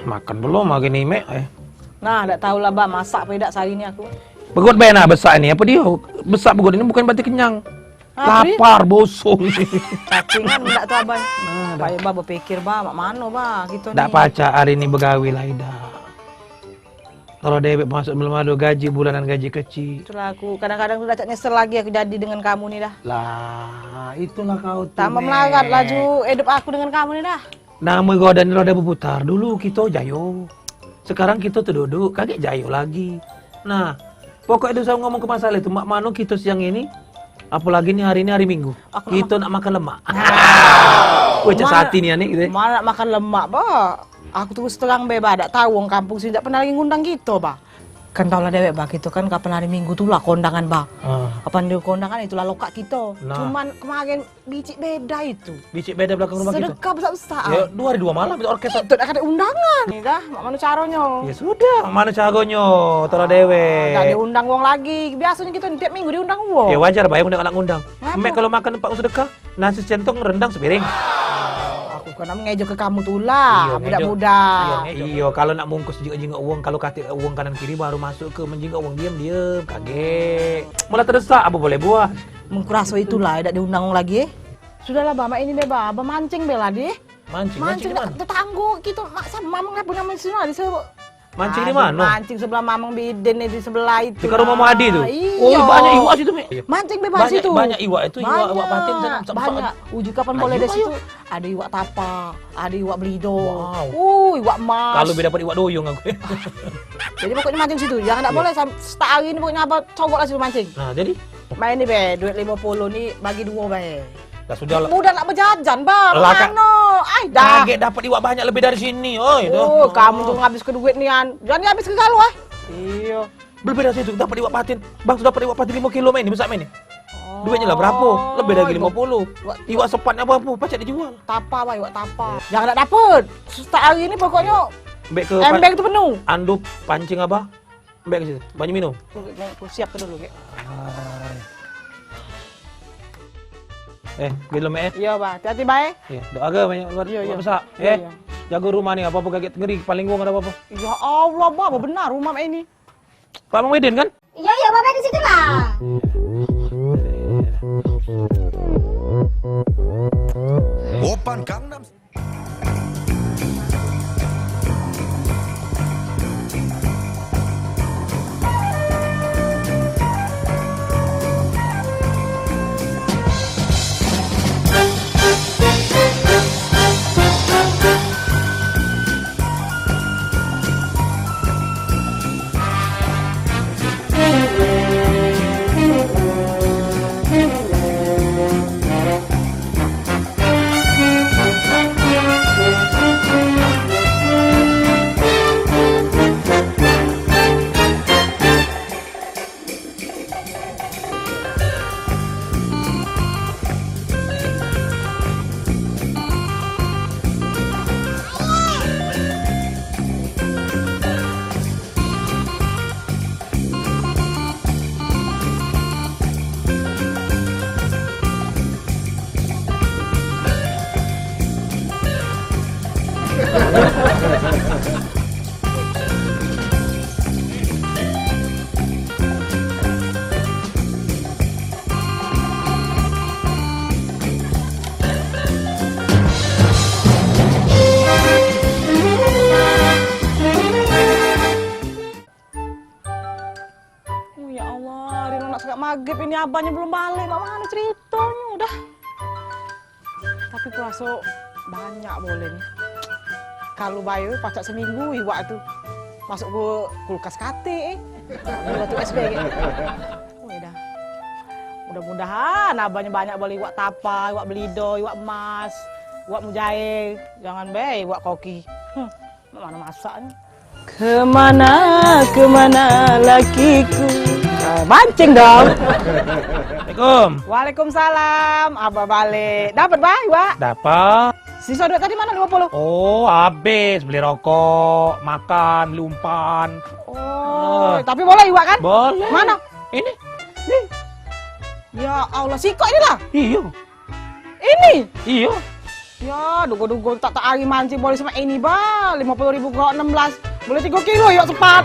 Makan belum lagi nih, Mek. Nah, enggak tahu lah, Bah, masak apa tidak sehari ini aku. Begot bayar besar ini. Apa dia? Besar begot ini bukan berarti kenyang. Lapar, bosong. Cacingan enggak tuh, Abang. Nah, Bah, Bah berpikir, Bah, mak mano, Bah, gitu Nggak nih. pacar hari ini begawi lah, Ida. Kalau Debek masuk belum ada gaji bulanan, gaji kecil. Itulah aku kadang-kadang udah nyesel lagi aku jadi dengan kamu nih dah. Lah, itulah kau tuh. Tambah melarat laju hidup aku dengan kamu nih dah. Nama gua dan roda berputar. Dulu kita jayo. Sekarang kita tuh duduk, kaget jayo lagi. Nah, pokoknya itu saya ngomong ke masalah itu. Mak mano kita siang ini, apalagi nih hari ini hari Minggu. Kita nak makan lemak. Wah, sati nih aneh gitu. Mana nak makan lemak, Bah? Aku terus terang bebas, tak tahu orang kampung sini tak pernah lagi ngundang gitu, Bah. Kan tau lah dewek, Bah, gitu kan kapan hari Minggu tuh lah kondangan, Bah. Kapan dia kondangan itulah lokak kita. Nah. Cuman kemarin bicik beda itu. Bicik beda belakang rumah kita. Sedekah besar-besar. Ya, 2 hari 2 malam itu orkes. Itu ada undangan. Nih dah, mak mana caranya? Ya sudah, mana cagonyo, tolong dewe. Nggak diundang wong lagi. Biasanya kita tiap minggu diundang wong. Ya wajar, bayang undang anak ngundang. Ngapa? Mek kalau makan tempat sedekah, nasi centong rendang sepiring. Aku kan ngejo ke kamu tuh lah, muda-muda. Iya, kalau nak mungkus jinggok uang, kalau kata uang kanan kiri baru masuk ke menjinggok uang diam, kaget. Mulai terdesak, apa boleh buat? Mengkuraso itulah, tidak diundang wong lagi. Sudahlah, Bah, mak ini deh, Bah, Bah mancing bela deh. Mancing di mana? Tetangga kita, maksa mamang nggak punya mancing di sebelah. Mancing di mana? Mancing sebelah mamang biden nih di sebelah itu. Di rumah Madi tuh. Iya. Oh, banyak iwak situ, Mek. Mancing bebas situ. Banyak iwak itu, iwak patin dan banyak. Uji kapan boleh dari situ? Ada iwak tapa, ada iwak belido. Wow. Iwak mas. Kalau beda dapat iwak doyong aku. Jadi pokoknya mancing situ. Jangan tak boleh setahun ini pokoknya apa cowok lah situ mancing. Nah, jadi Main nih be, duit 50 nih bagi 2 be. dah sudah lah. Mudah nak berjajan, Bang. Lah, Kak. Ay, dah. Kaget dapat iwak banyak lebih dari sini. Oi, Oh, kamu tuh ngabis ke duit nih, An. Jangan habis ke galau, ah. Iya. Lebih dari situ dapat iwak patin. Bang sudah dapat iwak patin 5 kilo main, besar main nih. Duitnya lah berapa? Lebih dari 50. Iwak sepatnya apa pacak dijual. Tapa, Pak, iwak tapa. Jangan nak dapet. Setiap hari ini pokoknya Mbek ke embeng itu penuh. Andup pancing apa? Mbek ke situ. Banyak minum. Aku siap dulu, Kek. Gitu Mek. Iya, Pak. Hati-hati, baik. Iya, doa ke banyak Iya. besar. Iya. Jaga rumah nih apa-apa kaget ngeri paling gua enggak ada apa-apa. Ya Allah, Pak, benar rumah ini. Pak Mang Wedin kan? Iya, iya, Bapak di situ lah. Open Gangnam. Ya Allah, Rino nak segak maghrib ini abahnya belum balik. Mana ceritanya udah. Tapi puasa banyak boleh nih. Kalau bayu pacak seminggu iwak tuh masuk ke kulkas kate waktu SD gitu. Oh dah. Mudah-mudahan abahnya banyak boleh iwak tapa, iwak belido, iwak emas, iwak mujair. Jangan be iwak koki. Mana masaknya? Kemana lakiku? Mancing dong. Assalamualaikum. Waalaikumsalam. Abah balik. Dapat bayi, Wak? Dapat. Sisa duit tadi mana 50? Oh, habis beli rokok, makan, beli umpan. Oh, tapi boleh Iwak kan? Boleh. Mana? Ini. Ya Allah, siko inilah. Iya. Ini. Iya. Ya, dugo-dugo tak hari mancing boleh sama ini ba, 50.000 kau 16, boleh 3 kilo yuk cepat.